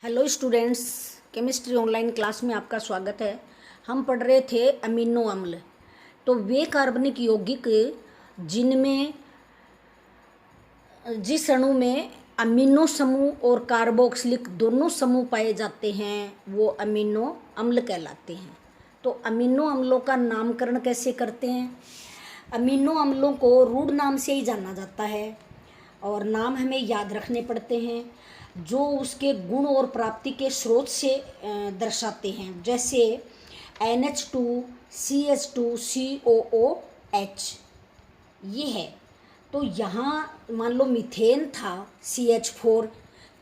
Hello students, chemistry online class में आपका स्वागत है। हम पढ़ रहे थे अमीनो अम्ल। तो वे कार्बनिक यौगिक जिनमें जिस अणु में अमीनो समूह और कार्बोक्सिलिक दोनों समूह पाए जाते हैं वो अमीनो अम्ल कहलाते हैं। तो अमीनो अम्लों का नामकरण कैसे करते हैं? अमीनो अम्लों को रूढ़ नाम से ही जाना जाता है और नाम हमें याद रखने पड़ते हैं जो उसके गुण और प्राप्ति के स्रोत से दर्शाते हैं। जैसे NH2 CH2 COOH ये है। तो यहाँ मान लो मीथेन था CH4,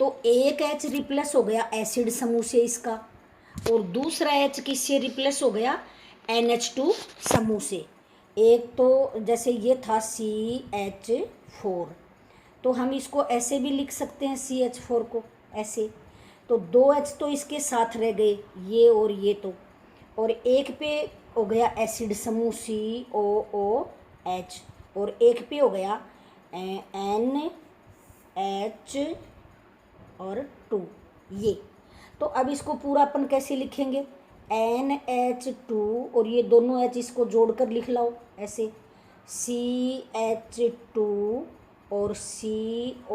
तो एक H रिप्लेस हो गया एसिड समूह से इसका, और दूसरा H किससे रिप्लेस हो गया? NH2 समूह से। एक तो जैसे ये था CH4, तो हम इसको ऐसे भी लिख सकते हैं CH4 को ऐसे। तो दो H तो इसके साथ रह गए, ये और ये, तो और एक पे हो गया एसिड समूह COOH और एक पे हो गया NH और 2 ये। तो अब इसको पूरा अपन कैसे लिखेंगे? NH2 और ये दोनों H इसको जोड़कर लिख लाओ ऐसे, CH2 और COOH।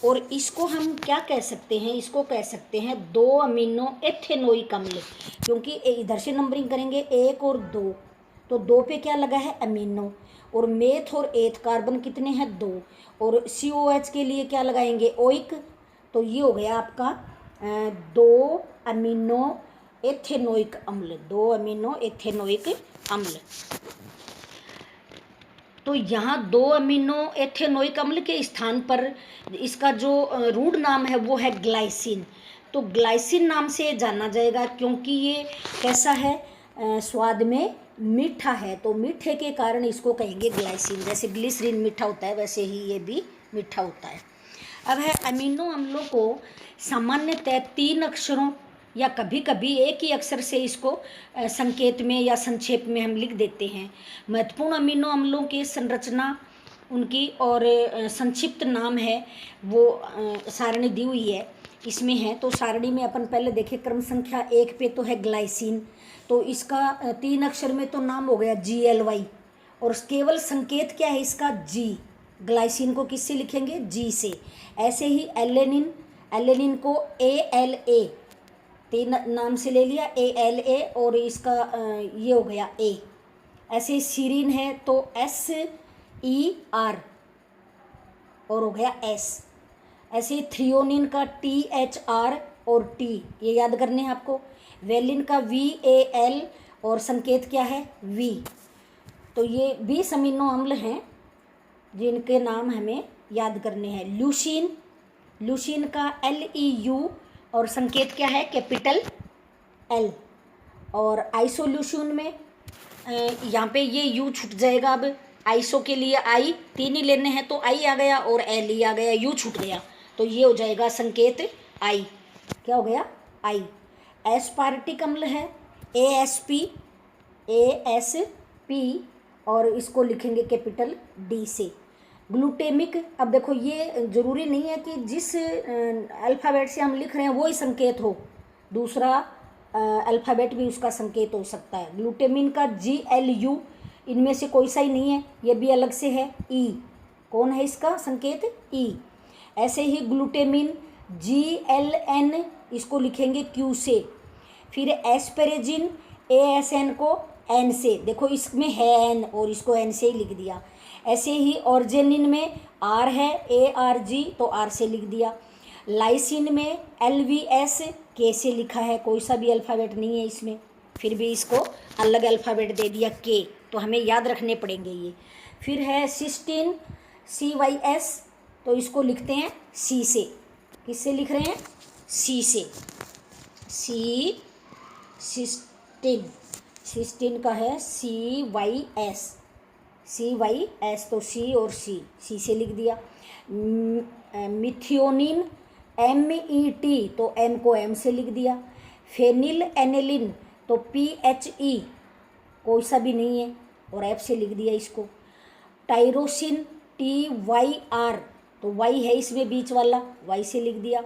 और इसको हम क्या कह सकते हैं? इसको कह सकते हैं दो अमीनो एथेनोइक अम्ल, क्योंकि इधर से नंबरिंग करेंगे 1 और 2, तो 2 पे क्या लगा है? अमीनो। और मेथ और एथ कार्बन कितने हैं? 2। और COH के लिए क्या लगाएंगे? ओइक। तो ये हो गया आपका 2 अमीनो एथेनोइक अम्ल, 2 अमीनो एथेनोइक अम्ल। तो यहाँ 2 अमीनो एथेनोइक अम्ल के स्थान पर इसका जो रूढ़ नाम है वो है ग्लाइसिन। तो ग्लाइसिन नाम से जाना जाएगा क्योंकि ये कैसा है? स्वाद में मीठा है, तो मीठे के कारण इसको कहेंगे ग्लाइसिन। जैसे ग्लिसरीन मीठा होता है वैसे ही ये भी मीठा होता है। अब है अमीनो अम्लों को सामान्यतः 3 अक्षरों या कभी कभी एक ही अक्षर से इसको संकेत में या संक्षेप में हम लिख देते हैं। महत्वपूर्ण अमीनो अम्लों की संरचना उनकी और संक्षिप्त नाम है वो सारणी दी हुई है इसमें है। तो सारणी में अपन पहले देखें, क्रम संख्या 1 पे तो है ग्लाइसिन, तो इसका 3 अक्षर में तो नाम हो गया GLY, और केवल संकेत क्या है इसका? G। ग्लाइसिन को किससे लिखेंगे? G से। ऐसे ही एलेनिन, एलेनिन को ALA, 3 नाम से ले लिया ALA, और इसका ये हो गया A। ऐसे सीरीन है तो SER और हो गया S। ऐसे थ्रियोनिन का THR और T, ये याद करने हैं आपको। वेलिन का VAL और संकेत क्या है? V। तो ये 20 अमीनो अम्ल हैं जिनके नाम हमें याद करने हैं। ल्यूसीन, ल्यूसीन का LEU और संकेत क्या है? Capital L। और आइसोल्यूशन में यहाँ पे ये U छूट जाएगा। अब आइसो के लिए I 3 ही लेने हैं तो I आ गया और L ही आ गया, U छूट गया, तो ये हो जाएगा संकेत I। क्या हो गया? I। एस्पार्टिक अम्ल है ASP, और इसको लिखेंगे कैपिटल D से। ग्लूटेमिक, अब देखो ये जरूरी नहीं है कि जिस अल्फ़ाबेट से हम लिख रहे हैं वो ही संकेत हो, दूसरा अल्फ़ाबेट भी उसका संकेत हो सकता है। ग्लूटेमिन का GLU, इनमें से कोई सा ही नहीं है, ये भी अलग से है E। कौन है इसका संकेत? E। ऐसे ही ग्लूटेमिन GLN, इसको लिखेंगे Q से। फिर एस्पेरेजिन ASN को N से, देखो इसमें है N और इसको N से ही लिख दिया। ऐसे ही ऑर्जेनिन में R है ARG, तो R से लिख दिया। लाइसिन में LVS K से लिखा है, कोई सा भी अल्फ़ाबेट नहीं है इसमें, फिर भी इसको अलग अल्फ़ाबेट दे दिया K, तो हमें याद रखने पड़ेंगे ये। फिर है सिस्टीन CYS, तो इसको लिखते हैं C से। किससे लिख रहे हैं? C से। सिस्टीन, सिस्टीन का है CYS, तो C और C से लिख दिया। मिथियोनिन MET, तो M को M से लिख दिया। फेनिल एनेलिन, तो PHE, कोई सा भी नहीं है और F से लिख दिया इसको। टायरोसिन TYR, तो वाई है इसमें बीच वाला, वाई से लिख दिया।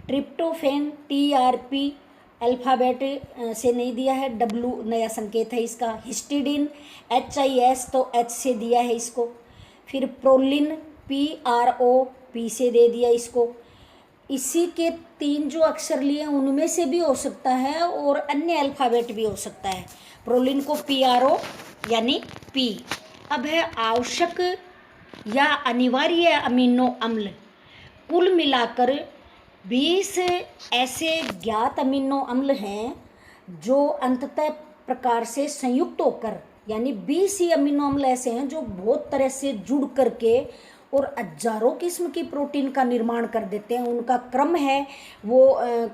ट्रिप्टोफेन TRP अल्फ़ाबेट से नहीं दिया है, W नया संकेत है इसका। हिस्टिडिन HIS तो H से दिया है इसको। फिर प्रोलिन PRO P से दे दिया इसको। इसी के 3 जो अक्षर लिए उनमें से भी हो सकता है और अन्य अल्फ़ाबेट भी हो सकता है। प्रोलिन को PRO यानी P। अब है आवश्यक या अनिवार्य अमीनो अम्ल। कुल मिलाकर 20 ऐसे ज्ञात अमीनो अम्ल हैं जो अंततः प्रकार से संयुक्त होकर, यानी 20 ही अमीनो अम्ल ऐसे हैं जो बहुत तरह से जुड़ करके और हजारों किस्म की प्रोटीन का निर्माण कर देते हैं। उनका क्रम है वो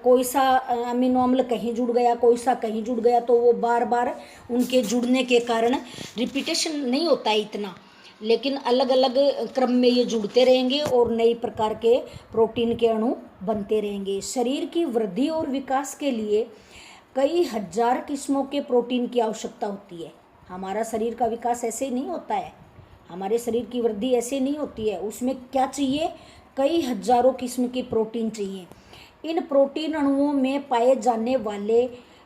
कोई सा अमीनो अम्ल कहीं जुड़ गया, कोई सा कहीं जुड़ गया, तो वो बार बार उनके जुड़ने के कारण रिपीटेशन नहीं होता है इतना, लेकिन अलग अलग क्रम में ये जुड़ते रहेंगे और नई प्रकार के प्रोटीन के अणु बनते रहेंगे। शरीर की वृद्धि और विकास के लिए कई हजार किस्मों के प्रोटीन की आवश्यकता होती है। हमारा शरीर का विकास ऐसे ही नहीं होता है, हमारे शरीर की वृद्धि ऐसे नहीं होती है। उसमें क्या चाहिए? कई हजारों किस्म की प्रोटीन चाहिए। इन प्रोटीन अणुओं में पाए जाने वाले,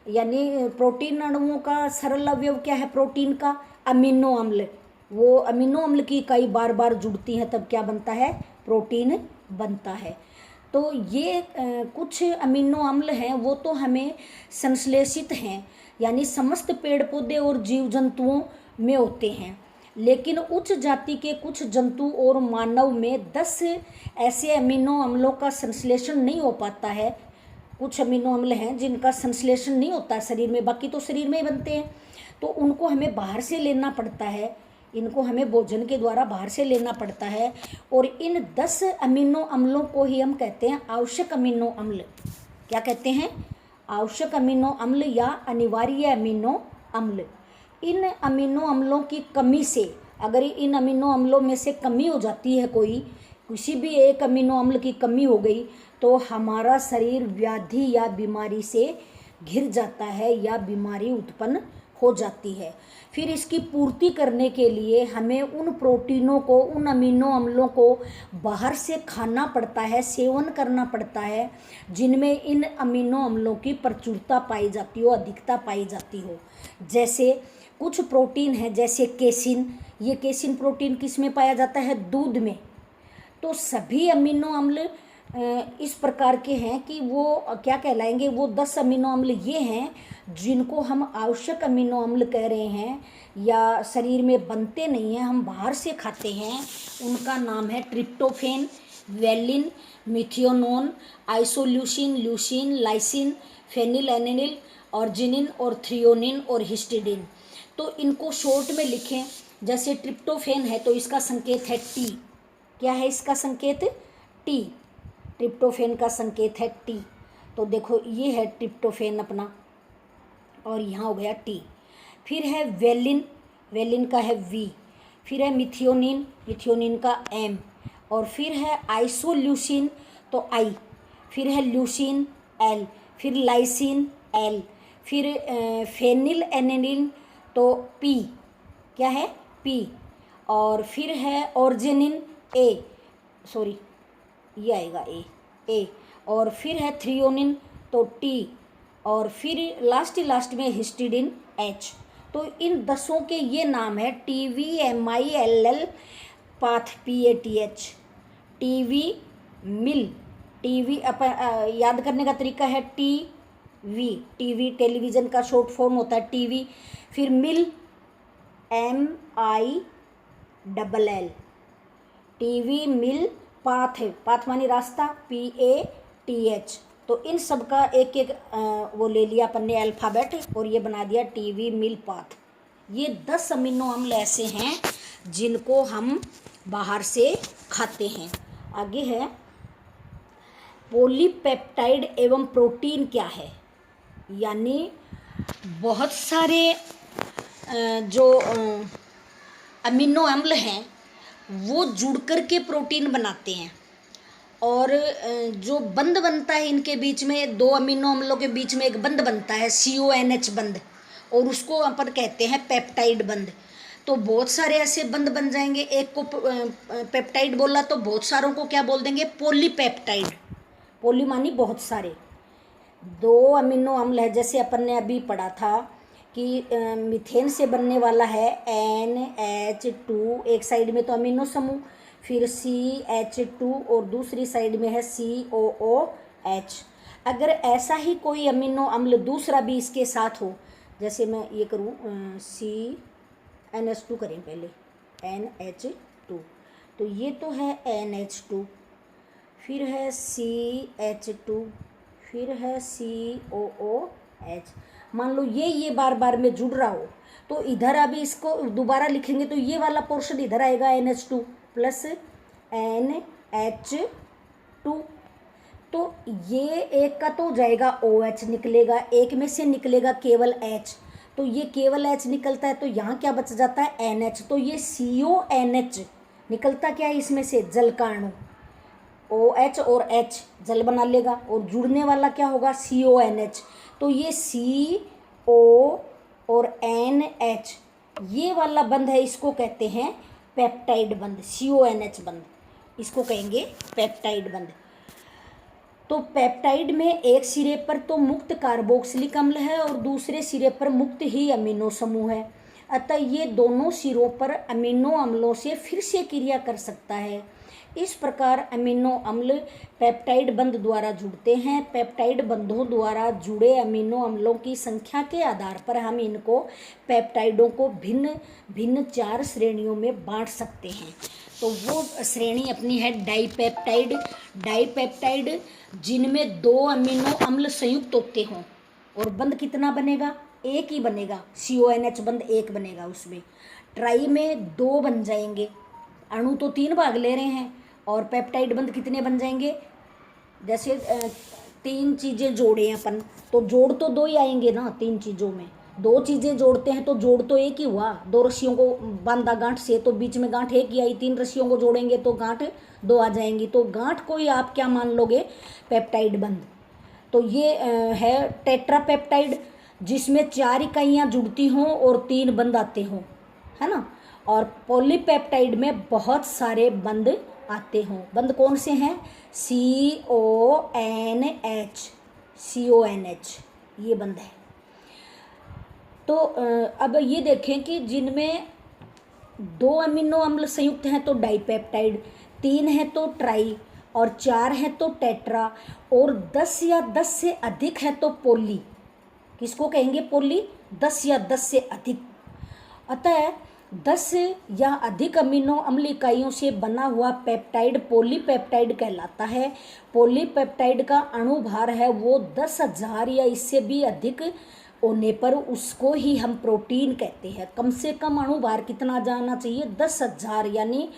यानी प्रोटीन अणुओं का सरल अवयव क्या है प्रोटीन का? अमीनो अम्ल। वो अमीनो अम्ल की इकाई बार बार जुड़ती हैं तब क्या बनता है? प्रोटीन बनता है। तो ये कुछ अमीनो अम्ल हैं वो तो हमें संश्लेषित हैं, यानी समस्त पेड़ पौधे और जीव जंतुओं में होते हैं, लेकिन उच्च जाति के कुछ जंतु और मानव में 10 ऐसे अमीनो अम्लों का संश्लेषण नहीं हो पाता है। कुछ अमीनो अम्ल हैं जिनका संश्लेषण नहीं होता शरीर में, बाकी तो शरीर में ही बनते हैं, तो उनको हमें बाहर से लेना पड़ता है, इनको हमें भोजन के द्वारा बाहर से लेना पड़ता है। और इन 10 अमीनो अम्लों को ही हम कहते हैं आवश्यक अमीनो अम्ल। क्या कहते हैं? आवश्यक अमीनो अम्ल या अनिवार्य अमीनो अम्ल। इन अमीनो अम्लों की कमी से, अगर इन अमीनो अम्लों में से कमी हो जाती है, किसी भी एक अमीनो अम्ल की कमी हो गई, तो हमारा शरीर व्याधि या बीमारी से घिर जाता है या बीमारी उत्पन्न हो जाती है। फिर इसकी पूर्ति करने के लिए हमें उन प्रोटीनों को, उन अमीनो अम्लों को बाहर से खाना पड़ता है, सेवन करना पड़ता है, जिनमें इन अमीनो अम्लों की प्रचुरता पाई जाती हो, अधिकता पाई जाती हो। जैसे कुछ प्रोटीन है, जैसे केसिन। ये केसिन प्रोटीन किस में पाया जाता है? दूध में। तो सभी अमीनो अम्ल इस प्रकार के हैं कि वो क्या कहलाएंगे? वो 10 अमीनो अम्ल ये हैं जिनको हम आवश्यक अमीनो अम्ल कह रहे हैं, या शरीर में बनते नहीं हैं, हम बाहर से खाते हैं। उनका नाम है tryptophan, valine, methionine, isoleucine, leucine, lysine, phenylalanine, arginine और थ्रियोनिन और हिस्टिडिन। तो इनको शॉर्ट में लिखें, जैसे ट्रिप्टोफेन है तो इसका संकेत है T। क्या है इसका संकेत? T। ट्रिप्टोफेन का संकेत है T। तो देखो ये है ट्रिप्टोफेन अपना, और यहाँ हो गया T। फिर है वेलिन, वेलिन का है V। फिर है मिथियोनिन, मिथियोनिन का M। और फिर है आइसोल्यूसिन तो I। फिर है ल्यूसिन L। फिर लाइसिन L। फिर फेनिलएलेनिल तो P। क्या है? P। और फिर है ऑर्जिनिन A, सॉरी ये आएगा ए। और फिर है थ्रियोनिन तो T। और फिर लास्ट में हिस्टिडिन H। तो इन 10 के ये नाम है TVMILL पाथ PATH। टीवी मिल, टीवी याद करने का तरीका है टीवी टेलीविज़न का शॉर्ट फॉर्म होता है टीवी। फिर मिल MILL, टीवी मिल पाथ है, पाथ मानी रास्ता, PATH। तो इन सब का एक एक वो ले लिया अपन ने अल्फ़ाबेट और ये बना दिया टीवी मिल पाथ। ये 10 अमीनो अम्ल ऐसे हैं जिनको हम बाहर से खाते हैं। आगे है पॉलीपेप्टाइड एवं प्रोटीन क्या है? यानी बहुत सारे जो अमीनो अम्ल हैं वो जुड़ कर के प्रोटीन बनाते हैं, और जो बंध बनता है इनके बीच में, 2 अमीनो अम्लों के बीच में एक बंध बनता है CONH बंध, और उसको अपन कहते हैं पेप्टाइड बंध। तो बहुत सारे ऐसे बंध बन जाएंगे। एक को पेप्टाइड बोला तो बहुत सारों को क्या बोल देंगे, पॉलीपेप्टाइड। पॉली मानी बहुत सारे। दो अमीनो अम्ल है, जैसे अपन ने अभी पढ़ा था कि मीथेन से बनने वाला है NH2, एक साइड में तो अमीनो समूह, फिर CH2 और दूसरी साइड में है COOH। अगर ऐसा ही कोई अमीनो अम्ल दूसरा भी इसके साथ हो, जैसे मैं ये करूँ NH2 करें पहले, NH2, तो ये तो है NH2, फिर है CH2, फिर है COOH। मान लो ये बार बार में जुड़ रहा हो, तो इधर अभी इसको दोबारा लिखेंगे तो ये वाला पोर्शन इधर आएगा NH2 प्लस NH2। तो ये एक का तो जाएगा OH निकलेगा, एक में से निकलेगा केवल H, तो ये केवल H निकलता है, तो यहाँ क्या बच जाता है NH। तो ये CONH निकलता क्या है इसमें से, जल का अणु। OH और H जल बना लेगा, और जुड़ने वाला क्या होगा CONH। तो ये CO और NH ये वाला बंध है, इसको कहते हैं पेप्टाइड बंध। CONH बंध इसको कहेंगे पेप्टाइड बंध। तो पेप्टाइड में एक सिरे पर तो मुक्त कार्बोक्सिलिक अम्ल है और दूसरे सिरे पर मुक्त ही अमीनो समूह है, अतः ये दोनों सिरों पर अमीनो अम्लों से फिर से क्रिया कर सकता है। इस प्रकार अमीनो अम्ल पेप्टाइड बंध द्वारा जुड़ते हैं। पेप्टाइड बंधों द्वारा जुड़े अमीनो अम्लों की संख्या के आधार पर हम इनको पेप्टाइडों को भिन्न भिन्न 4 श्रेणियों में बांट सकते हैं। तो वो श्रेणी अपनी है डाइपेप्टाइड। डाइपेप्टाइड जिनमें 2 अमीनो अम्ल संयुक्त होते हों, और बंध कितना बनेगा, एक ही बनेगा, CONH बंध एक बनेगा उसमें। ट्राई में 2 बन जाएंगे, अणु तो 3 भाग ले रहे हैं, और पेप्टाइड बंध कितने बन जाएंगे, जैसे 3 चीज़ें जोड़े हैं अपन, तो जोड़ तो 2 ही आएंगे ना, 3 चीज़ों में 2 चीज़ें जोड़ते हैं तो जोड़ तो एक ही हुआ। 2 रस्सियों को बांधा गांठ से तो बीच में गांठ एक ही आई, 3 रस्सियों को जोड़ेंगे तो गांठ 2 आ जाएंगी, तो गांठ को ही आप क्या मान लोगे, पेप्टाइड बंध। तो ये है टेट्रापेप्टाइड, जिसमें 4 इकाइयाँ जुड़ती हों और 3 बंध आते हों, है ना। और पॉलीपेप्टाइड में बहुत सारे बंध आते हों। बंध कौन से हैं, CONH ये बंध है। तो अब ये देखें कि जिनमें 2 अमीनो अम्ल संयुक्त हैं तो डाइपेप्टाइड, 3 है तो ट्राई, और 4 है तो टेट्रा, और 10 या 10 से अधिक है तो पोली। किसको कहेंगे पोली, 10 या 10 से अधिक। अतः 10 या अधिक अमीनो अम्ल इकाइयों से बना हुआ पेप्टाइड पॉलीपेप्टाइड कहलाता है। पॉलीपेप्टाइड का अणुभार है वो 10,000 या इससे भी अधिक होने पर उसको ही हम प्रोटीन कहते हैं। कम से कम अणुभार कितना जाना चाहिए, 10,000, यानी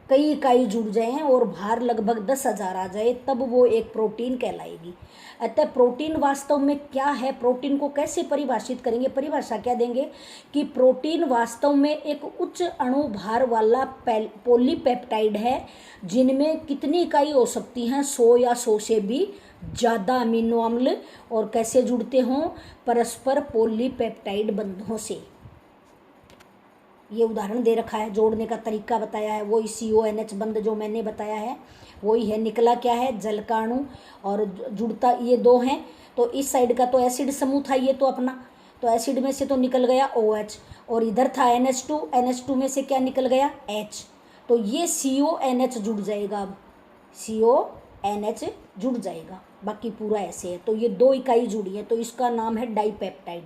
कई इकाई जुड़ जाएं और भार लगभग 10,000 आ जाए, तब वो एक प्रोटीन कहलाएगी। अतः प्रोटीन वास्तव में क्या है, प्रोटीन को कैसे परिभाषित करेंगे, परिभाषा क्या देंगे कि प्रोटीन वास्तव में एक उच्च अणुभार वाला पॉलीपेप्टाइड है, जिनमें कितनी इकाई हो सकती हैं, 100 या 100 से भी ज़्यादा अमीनो अम्ल, और कैसे जुड़ते हों, परस्पर पॉलीपेप्टाइड बंधों से। ये उदाहरण दे रखा है, जोड़ने का तरीका बताया है, वही CONH बंध जो मैंने बताया है वही है। निकला क्या है, जल का अणु, और जुड़ता ये 2 हैं। तो इस साइड का तो एसिड समूह था ये तो अपना, तो एसिड में से तो निकल गया OH, और इधर था NH2 में से क्या निकल गया H, तो ये CONH जुड़ जाएगा। अब CONH जुड़ जाएगा, बाकी पूरा ऐसे है। तो ये 2 इकाई जुड़ी है, तो इसका नाम है डाइपेप्टाइड।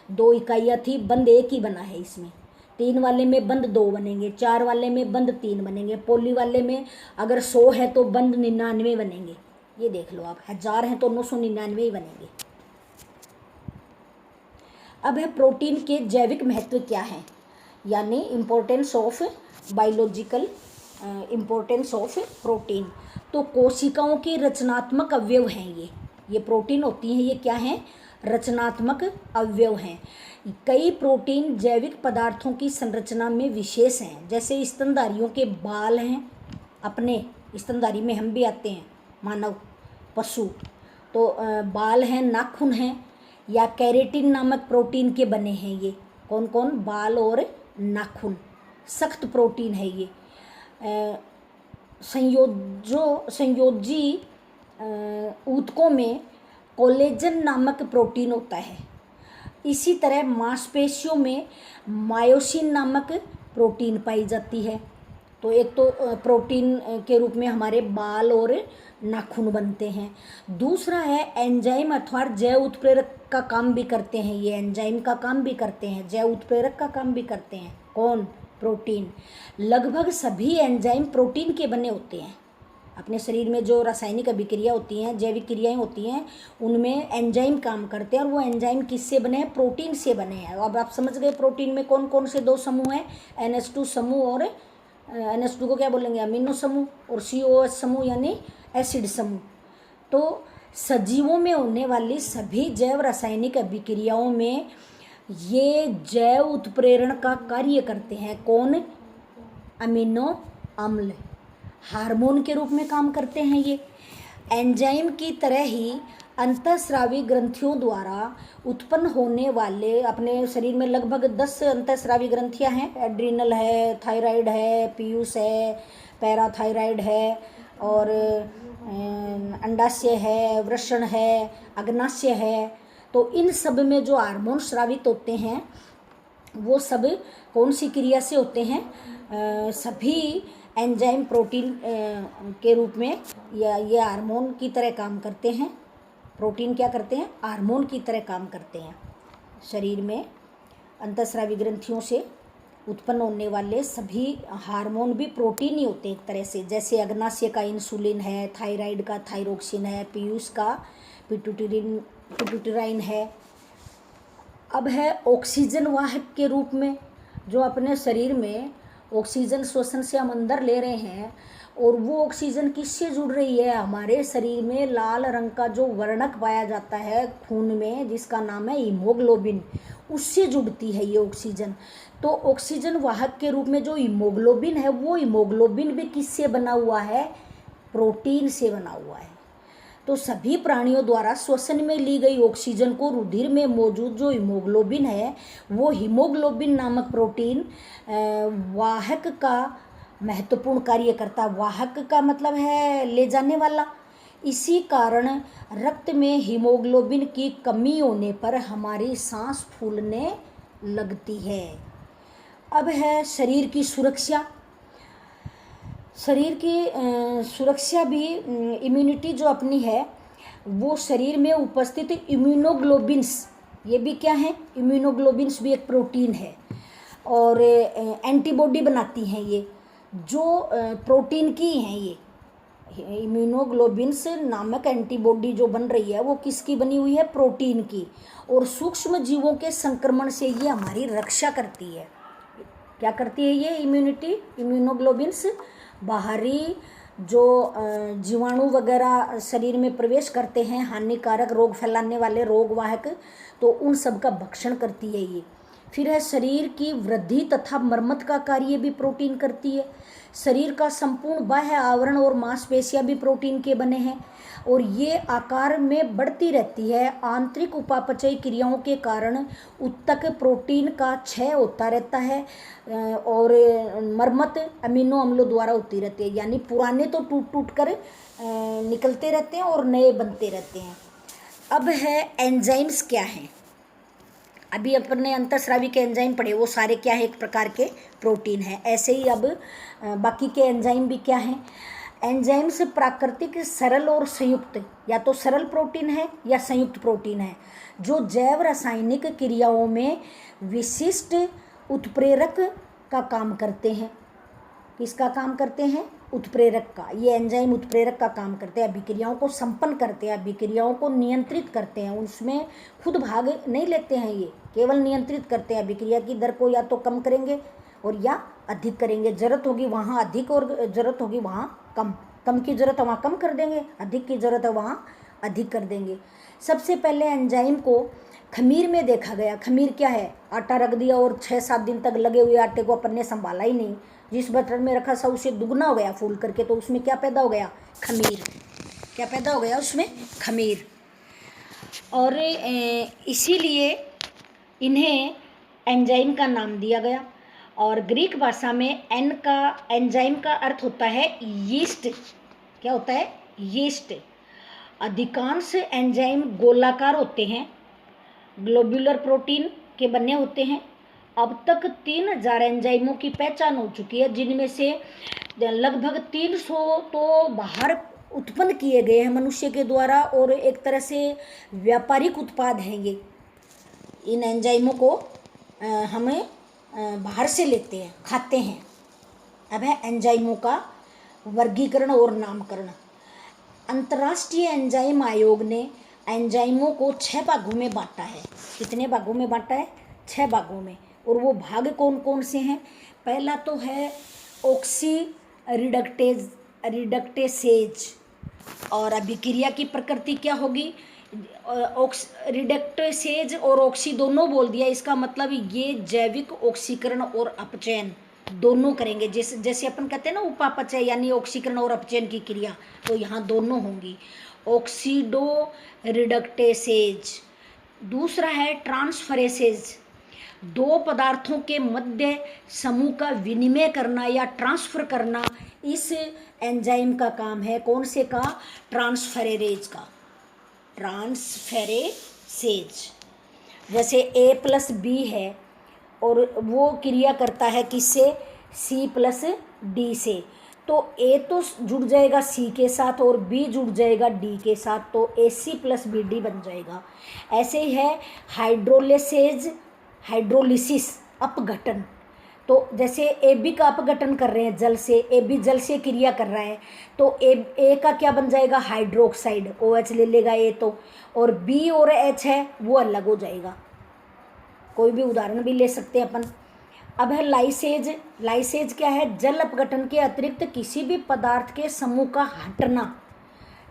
2 इकाइयाँ थी, बंध एक ही बना है इसमें। 3 वाले में बंध 2 बनेंगे, 4 वाले में बंध 3 बनेंगे, पोली वाले में अगर 100 है तो बंध 99 बनेंगे। ये देख लो आप, 1000 हैं तो 999 ही बनेंगे। अब है प्रोटीन के जैविक महत्व क्या है, यानी importance of biological importance of protein. तो कोशिकाओं के रचनात्मक अवयव हैं ये प्रोटीन होती हैं, ये क्या हैं, रचनात्मक अवयव हैं। कई प्रोटीन जैविक पदार्थों की संरचना में विशेष हैं, जैसे स्तनधारियों के बाल हैं, अपने स्तनधारी में हम भी आते हैं, मानव पशु, तो बाल हैं, नाखून हैं, या कैरेटिन नामक प्रोटीन के बने हैं ये कौन कौन? बाल और नाखून। सख्त प्रोटीन है ये। संयोजी ऊतकों में कोलेजन नामक प्रोटीन होता है। इसी तरह मांसपेशियों में मायोसिन नामक प्रोटीन पाई जाती है। तो एक तो प्रोटीन के रूप में हमारे बाल और नाखून बनते हैं। दूसरा है एंजाइम अथवा जैव उत्प्रेरक का काम भी करते हैं। ये एंजाइम का काम भी करते हैं, जैव उत्प्रेरक का काम भी करते हैं। कौन? प्रोटीन। लगभग सभी एंजाइम प्रोटीन के बने होते हैं। अपने शरीर में जो रासायनिक अभिक्रिया होती हैं, जैविक क्रियाएं होती हैं, उनमें एंजाइम काम करते हैं और वो एंजाइम किससे बने हैं? प्रोटीन से बने हैं। अब आप समझ गए प्रोटीन में कौन कौन से 2 समूह हैं? NH2 समूह और NH2 को क्या बोलेंगे? अमीनो समूह, और COH समूह यानी एसिड समूह। तो सजीवों में होने वाली सभी जैव रासायनिक अभिक्रियाओं में ये जैव उत्प्रेरण का कार्य करते हैं। कौन? अमीनो अम्ल। हार्मोन के रूप में काम करते हैं ये। एंजाइम की तरह ही अंतःस्रावी ग्रंथियों द्वारा उत्पन्न होने वाले, अपने शरीर में लगभग 10 अंतःस्रावी ग्रंथियां हैं। एड्रिनल है, थायराइड है, पीयूष है, पैराथायराइड है, और अंडाशय है, वृषण है, अग्नाशय है। तो इन सब में जो हार्मोन स्रावित होते हैं वो सब कौन सी क्रिया से होते हैं? सभी एंजाइम प्रोटीन के रूप में या ये हार्मोन की तरह काम करते हैं। प्रोटीन क्या करते हैं? हार्मोन की तरह काम करते हैं। शरीर में अंतःस्रावी ग्रंथियों से उत्पन्न होने वाले सभी हार्मोन भी प्रोटीन ही होते हैं एक तरह से। जैसे अग्नाशय का इंसुलिन है, थायराइड का थायरोक्सिन है, पीयूष का पिट्यूटराइन है। अब है ऑक्सीजन वाहक के रूप में, जो अपने शरीर में ऑक्सीजन श्वसन से हम अंदर ले रहे हैं, और वो ऑक्सीजन किससे जुड़ रही है? हमारे शरीर में लाल रंग का जो वर्णक पाया जाता है खून में, जिसका नाम है हीमोग्लोबिन, उससे जुड़ती है ये ऑक्सीजन। तो ऑक्सीजन वाहक के रूप में जो हीमोग्लोबिन है, वो हीमोग्लोबिन भी किससे बना हुआ है? प्रोटीन से बना हुआ है। तो सभी प्राणियों द्वारा श्वसन में ली गई ऑक्सीजन को रुधिर में मौजूद जो हीमोग्लोबिन है, वो हीमोग्लोबिन नामक प्रोटीन वाहक का महत्वपूर्ण कार्य करता। वाहक का मतलब है ले जाने वाला। इसी कारण रक्त में हीमोग्लोबिन की कमी होने पर हमारी सांस फूलने लगती है। अब है शरीर की सुरक्षा। शरीर की सुरक्षा भी, इम्यूनिटी जो अपनी है, वो शरीर में उपस्थित इम्यूनोग्लोबिन्स, ये भी क्या है? इम्यूनोग्लोबिन्स भी एक प्रोटीन है, और एंटीबॉडी बनाती हैं ये, जो प्रोटीन की हैं। ये इम्यूनोग्लोबिन्स नामक एंटीबॉडी जो बन रही है वो किसकी बनी हुई है? प्रोटीन की। और सूक्ष्म जीवों के संक्रमण से ये हमारी रक्षा करती है। क्या करती है ये इम्यूनिटी? इम्यूनोग्लोबिन्स बाहरी जो जीवाणु वगैरह शरीर में प्रवेश करते हैं, हानिकारक रोग फैलाने वाले रोगवाहक, तो उन सब का भक्षण करती है ये। फिर है शरीर की वृद्धि तथा मरम्मत का कार्य भी प्रोटीन करती है। शरीर का संपूर्ण बाह्य आवरण और मांसपेशियां भी प्रोटीन के बने हैं, और ये आकार में बढ़ती रहती है। आंतरिक उपापचयी क्रियाओं के कारण उत्तक प्रोटीन का क्षय होता रहता है, और मरम्मत अमीनो अम्लों द्वारा होती रहती है। यानी पुराने तो टूट टूट कर निकलते रहते हैं और नए बनते रहते हैं। अब है एंजाइम्स क्या हैं? अभी अपन ने अंतःस्रावी के एंजाइम पढ़े, वो सारे क्या है? एक प्रकार के प्रोटीन है। ऐसे ही अब बाकी के एंजाइम भी क्या हैं? एंजाइम्स प्राकृतिक सरल और संयुक्त, या तो सरल प्रोटीन है या संयुक्त प्रोटीन है, जो जैव रासायनिक क्रियाओं में विशिष्ट उत्प्रेरक का काम करते हैं। किसका काम करते हैं? उत्प्रेरक का। ये एंजाइम उत्प्रेरक का काम करते हैं, अभिक्रियाओं को संपन्न करते हैं, अभिक्रियाओं को नियंत्रित करते हैं। उसमें खुद भाग नहीं लेते हैं, ये केवल नियंत्रित करते हैं। अभिक्रिया की दर को या तो कम करेंगे और या अधिक करेंगे। जरूरत होगी वहाँ अधिक और जरूरत होगी वहाँ कम। कम की जरूरत है वहाँ कम कर देंगे, अधिक की जरूरत है वहाँ अधिक कर देंगे। सबसे पहले एंजाइम को खमीर में देखा गया। खमीर क्या है? आटा रख दिया और 6-7 दिन तक लगे हुए आटे को अपन ने संभाला ही नहीं, जिस बर्तन में रखा था उसे दुगना हो गया फूल करके, तो उसमें क्या पैदा हो गया? खमीर। क्या पैदा हो गया उसमें? खमीर। और इसीलिए इन्हें एंजाइम का नाम दिया गया। और ग्रीक भाषा में एन का एंजाइम का अर्थ होता है यीस्ट। क्या होता है? यीस्ट। अधिकांश एंजाइम गोलाकार होते हैं, ग्लोब्यूलर प्रोटीन के बने होते हैं। अब तक 3000 एंजाइमों की पहचान हो चुकी है, जिनमें से लगभग 300 तो बाहर उत्पन्न किए गए हैं मनुष्य के द्वारा, और एक तरह से व्यापारिक उत्पाद हैं ये। इन एंजाइमों को हमें बाहर से लेते हैं, खाते हैं। अब है एंजाइमों का वर्गीकरण और नामकरण। अंतर्राष्ट्रीय एंजाइम आयोग ने एंजाइमों को 6 भागों में बांटा है। कितने भागों में बांटा है? 6 भागों में। और वो भाग कौन कौन से हैं? पहला तो है ऑक्सी रिडक्टेसेज। और अभिक्रिया की प्रकृति क्या होगी? रिडक्टेसेज और ऑक्सी दोनों बोल दिया, इसका मतलब ये जैविक ऑक्सीकरण और अपचयन दोनों करेंगे। जैसे अपन कहते हैं ना उपापचय, यानी ऑक्सीकरण और अपचयन की क्रिया, तो यहाँ दोनों होंगी। ऑक्सीडो रिडक्टेसेज। दूसरा है ट्रांसफरेसेज। दो पदार्थों के मध्य समूह का विनिमय करना या ट्रांसफर करना इस एंजाइम का काम है। कौन से का? ट्रांसफरेज का। ट्रांसफेरेसेज। जैसे A+B है और वो क्रिया करता है किससे? C+D से। तो A तो जुड़ जाएगा C के साथ और B जुड़ जाएगा D के साथ, तो AC+BD बन जाएगा। ऐसे ही है हाइड्रोलिसिस, अपघटन। तो जैसे AB का अपघटन कर रहे हैं जल से, AB जल से क्रिया कर रहा है, तो A का क्या बन जाएगा? हाइड्रोक्साइड, OH ले लेगा A तो, और B और H है वो अलग हो जाएगा। कोई भी उदाहरण भी ले सकते हैं अपन। अब है लाइसेज। लाइसेज क्या है? जल अपघटन के अतिरिक्त किसी भी पदार्थ के समूह का हटना।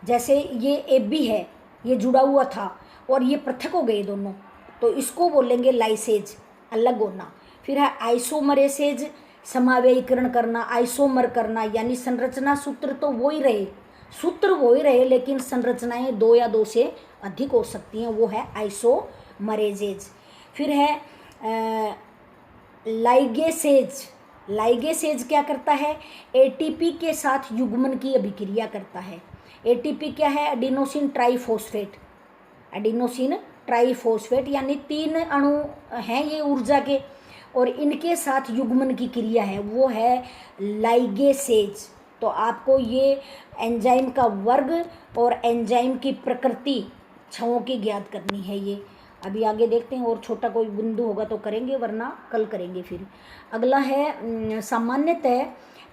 जैसे ये AB है, ये जुड़ा हुआ था और ये पृथक हो गए दोनों, तो इसको बोलेंगे लाइसेज, अलग होना। फिर है आइसोमरेसेज, समावेयीकरण करना, आइसोमर करना, यानी संरचना सूत्र तो वो ही रहे, सूत्र वो ही रहे, लेकिन संरचनाएं 2 या 2 से अधिक हो सकती हैं, वो है आइसोमरेजेज। फिर है लाइगेसेज। लाइगेसेज क्या करता है? ATP के साथ युग्मन की अभिक्रिया करता है। ATP क्या है? Adenosine triphosphate. एडिनोसिन ट्राइफॉस्फेट यानी 3 अणु हैं ये ऊर्जा के, और इनके साथ युग्मन की क्रिया है, वो है लाइगेसेज। तो आपको ये एंजाइम का वर्ग और एंजाइम की प्रकृति छवों की ज्ञात करनी है। ये अभी आगे देखते हैं, और छोटा कोई बिंदु होगा तो करेंगे, वरना कल करेंगे। फिर अगला है सामान्यतः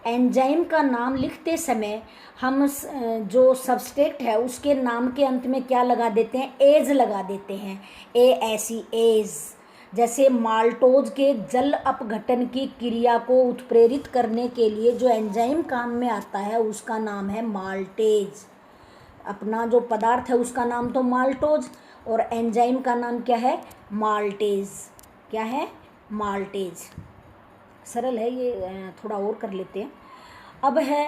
एंजाइम का नाम लिखते समय हम जो सबस्ट्रेट है उसके नाम के अंत में क्या लगा देते हैं? एज लगा देते हैं। ASE, as. जैसे माल्टोज के जल अपघटन की क्रिया को उत्प्रेरित करने के लिए जो एंजाइम काम में आता है उसका नाम है माल्टेज। अपना जो पदार्थ है उसका नाम तो माल्टोज, और एंजाइम का नाम क्या है? माल्टेज। क्या है? माल्टेज। सरल है ये, थोड़ा और कर लेते हैं। अब है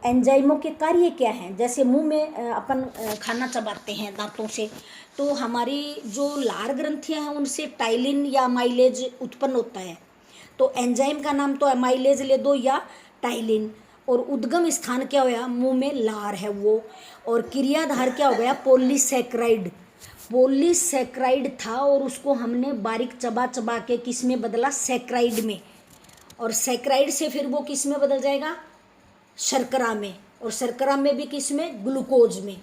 एंजाइमों के कार्य क्या हैं। जैसे मुंह में अपन खाना चबाते हैं दांतों से, तो हमारी जो लार ग्रंथियां हैं उनसे टाइलिन या अमाइलेज उत्पन्न होता है। तो एंजाइम का नाम तो अमाइलेज ले दो या टाइलिन, और उद्गम स्थान क्या होया? मुंह में लार है वो, और क्रियाधार क्या हो गया? पॉलीसैकेराइड। पॉलीसैकेराइड था और उसको हमने बारीक चबा चबा के किस में बदला? सैकेराइड में, और सैकेराइड से फिर वो किस में बदल जाएगा? शर्करा में, और शर्करा में भी किस में? ग्लूकोज में,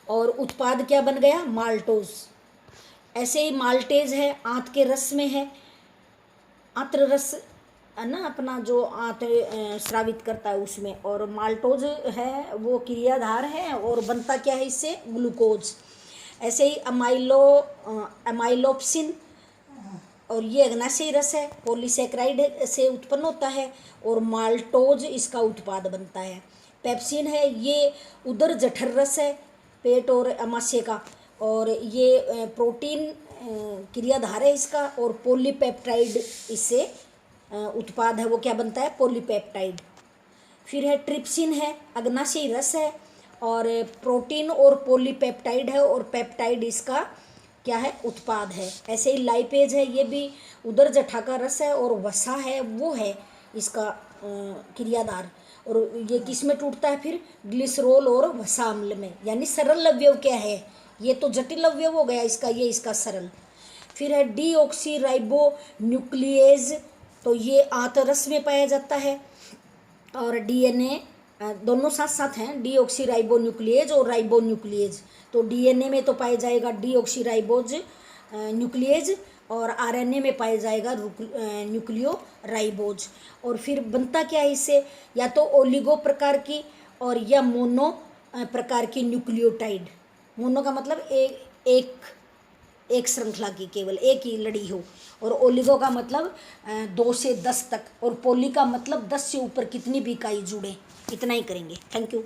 और उत्पाद क्या बन गया? माल्टोज। ऐसे ही माल्टेज है आंत के रस में है, आंत्र रस है ना अपना, जो आंत्र स्रावित करता है उसमें, और माल्टोज है वो क्रियाधार है, और बनता क्या है इससे? ग्लूकोज। ऐसे ही अमाइलोप्सिन, और ये अग्नाशयी रस है, पॉलीसैकेराइड से उत्पन्न होता है, और माल्टोज इसका उत्पाद बनता है। पेप्सिन है, ये उदर जठर रस है, पेट और आमाशय का, और ये प्रोटीन क्रियाधार है इसका, और पॉलीपेप्टाइड इससे उत्पाद है, वो क्या बनता है? पॉलीपेप्टाइड। फिर है ट्रिप्सिन है, अग्नाशयी रस है, और प्रोटीन और पॉलीपेप्टाइड है, और पेप्टाइड इसका क्या है, उत्पाद है। ऐसे ही लाइपेज है, ये भी उदर जठा का रस है, और वसा है वो है इसका क्रियाधार। और ये किस में टूटता है फिर, ग्लिसरोल और वसा अम्ल में। यानी सरल अवयव क्या है, ये तो जटिल अवयव हो गया इसका, ये इसका सरल। फिर है डीऑक्सीराइबो न्यूक्लिएज, तो ये आंतरस में पाया जाता है। और डीएनए दोनों साथ साथ हैं, डीऑक्सीराइबो न्यूक्लिएज और राइबो न्यूक्लिएज। तो डीएनए में तो पाया जाएगा डीऑक्सीराइबोज न्यूक्लिएज, और आरएनए में पाया जाएगा न्यूक्लियो राइबोज। और फिर बनता क्या है इससे, या तो ओलिगो प्रकार की और या मोनो प्रकार की न्यूक्लियोटाइड। मोनो का मतलब एक श्रृंखला की, केवल एक ही लड़ी हो। और ओलिगो का मतलब 2 से 10 तक, और पोली का मतलब 10 से ऊपर कितनी भी इकाई जुड़े। इतना ही करेंगे। Thank you.